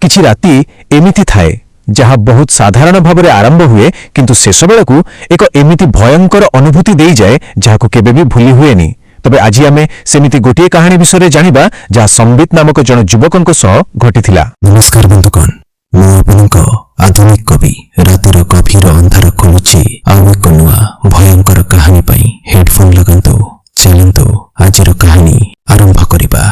किछि राति एमिति थाए जहा बहुत साधारण भाव में आरंभ हुए किंतु शेष बेलू एक एमिति भयंकर अनुभूति दे जाए जहां केबे भी भूली हुएनी। तबे आज आमे सेमिति गोटे कहानी विषय जानिबा जहा संबित नामक जन युवकଙ୍କ सह घटिथिला। नमस्कार बंधुगण, मु आपनक आधुनिक कवि रातिर गभीर अंधार खोलुछि आउ एक नुआ भयंकर कहानी पई हेडफोन लगांतु। चलंतु आजिर कहानी आरंभ करिबा।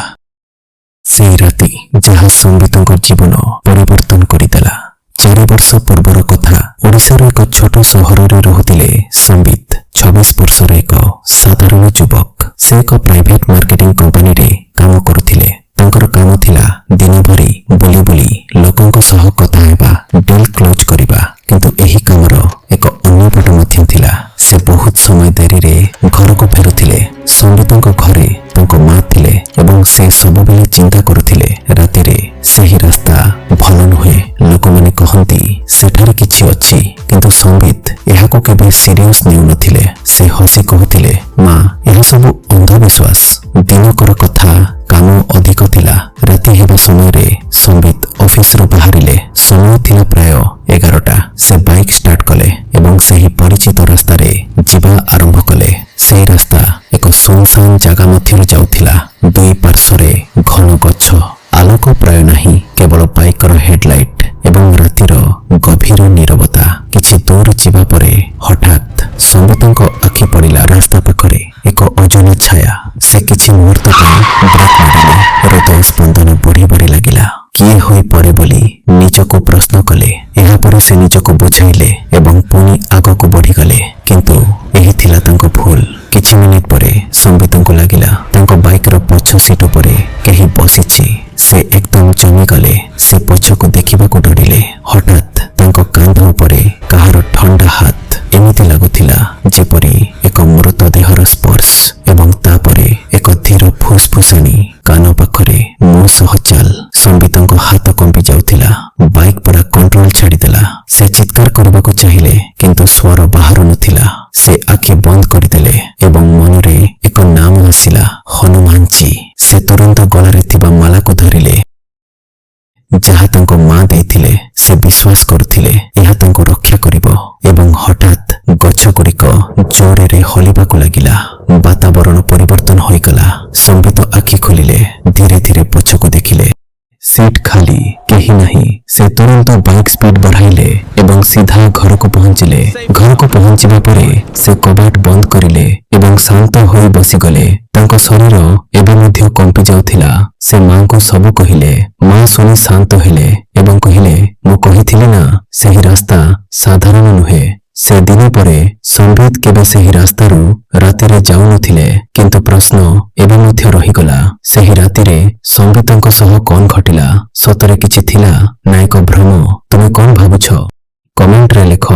से राति जहा संबितଙ୍କ जीवन परिवर्तन करिदेला। 4 वर्ष पूर्वर कथा। ओडिशार एक छोट सहर रे रहुतिले संबित। 26 वर्षर एक साधारण युवक। से एक प्राइवेट मार्केटिंग कंपनी रे काम करुथिले। तांकर काम थिला दिन भरी बुली बुली लोकंक सह कथा हेबा, डील क्लोज करिबा। किंतु एही कामर एक अन्य पट मध्यम थिला। से बहुत समय देरी रे घर को फेरुथिले। संबितंक घरे तांको मां थिले एवं से सब बेले चिंता करुथिले राति रे सही रास्ता भल नुहे। लोक माने कहंती सेठारे किछि अछि, किंतु संबित एहाको केबे सीरियस नेउ नथिले। से हसी कहथिले, मां एहा सब अंधविश्वास, दिनकर कथा, काम अधिक थिला। राति हेबा समय रे संबित ऑफिस रो बाहरिले। समय थिला प्राय 11टा। से बाइक स्टार्ट कले एवं सही परिचित रास्ता रे जीवा आरंभ कले। से रास्ता एक सुनसान जगह मध्यरे जाउथिला। दुई पार्श्वरे घन गछ, आलोक प्राय नाही, केवल बाइकर हेडलाइट एवं रातिर गभीर नीरवता। किछि दूर जीवा परे हठात संबितंक आखि पड़िला रास्ता पाखरे एक अजन छाया। से किछि मुहूर्त पई ब्रेक मारिले। हृदय स्पंदन बढ़िबारे लागिला। किए होई परे बोली निजको प्रश्न कले। एहा परे से निजको बुझाइले एवं पुणी आगको बढ़ी गले। किंतु एही थिला तांको भूल। किछि मिनिट परे संबितंको लागिला तांको बाइकर पछ सीट परे केही बसिछि। से एकदम जमी गले। से पछको देखिबाको डरिले। हठात तांको कांध उपरे काहार ठंडा हाथ। एमिति लागुथिला जेपरि एक मृतदेहर स्पर्श एवं तापरे एक धीर फुसफुसानी कान पाखरे मो सह चाल। संबितंको हाथ कंपी जाउथिला। बाइक पूरा कंट्रोल छाड़ीदेला। से चित्कार करबाको चाहिले किंतु स्वर बाहर नथिला। से आखि बंद करदेले एवं मनरे एक नाम आसिला, हनुमान जी। से तुरंत गलारे थिबा माला को धरिले जहा तांको मां देइथिले। से विश्वास करथिले एहा तांको रक्षा करिवो। एवं हठात गछ गुड़िक जोरे रे हलिबाको लागिला। वातावरण परिवर्तन होइगला। संबित आखि खोलिले। धीरे धीरे पछको देखिले। सीट खाली, केही नहीं। से तुरंत बाइक स्पीड बढ़ाइले एवं सीधा घर को पहुंचिले। घर को पहुंचिबा परे से कबाट बंद करिले एवं शांत होई बसिगले। तांको शरीर एवं मध्य कंपी जाउथिला। से मां को सब कहिले। मां सुनी शांत हेले एवं कहिले, मु कहिथिले ना सही रास्ता साधारण नुहे। से दिन परे संबित केबे सही रास्तारू रातिरे जाउ नथिले। किंतु प्रश्न एवं मध्य रहिगला, सही रातिरे संबितंक सह कौन घटिला? सतरे किछि थिला ना एक भ्रम? तुमे कौन भाबुछ? कमेंट रे लेख।